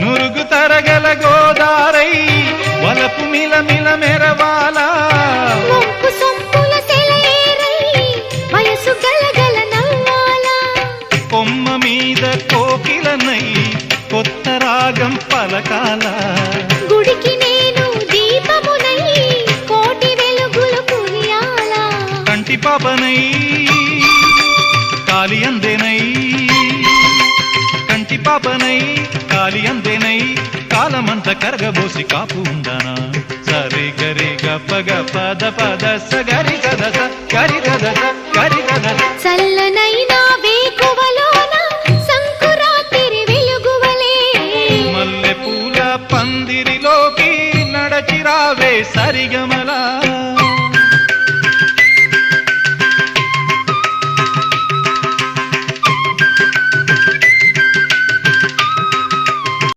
నురుగు తరగల గోదారై వలపు మిల మిల మెరవాలా వయసు గలగల నవ్వాలా కొమ్మ మీద కోకిలనై కొత్త రాగం పలకాల గుడికి నేను దీపమునై కోటి వెలుగులు కురియాలా కంటి పాపనై కాలి అందేనై కంటి పాపనై కాలి అందేనై కాలమంత కరగబోసి కాపు ఉందానా సరి గరి గప గప ద పద సగరి గద గరి గద గరి గద చల్లనైనా వేకువలోన సంకురాతిరి వెలుగువలే మల్లె పూల పందిరిలోకి నడచిరావే సరిగమలా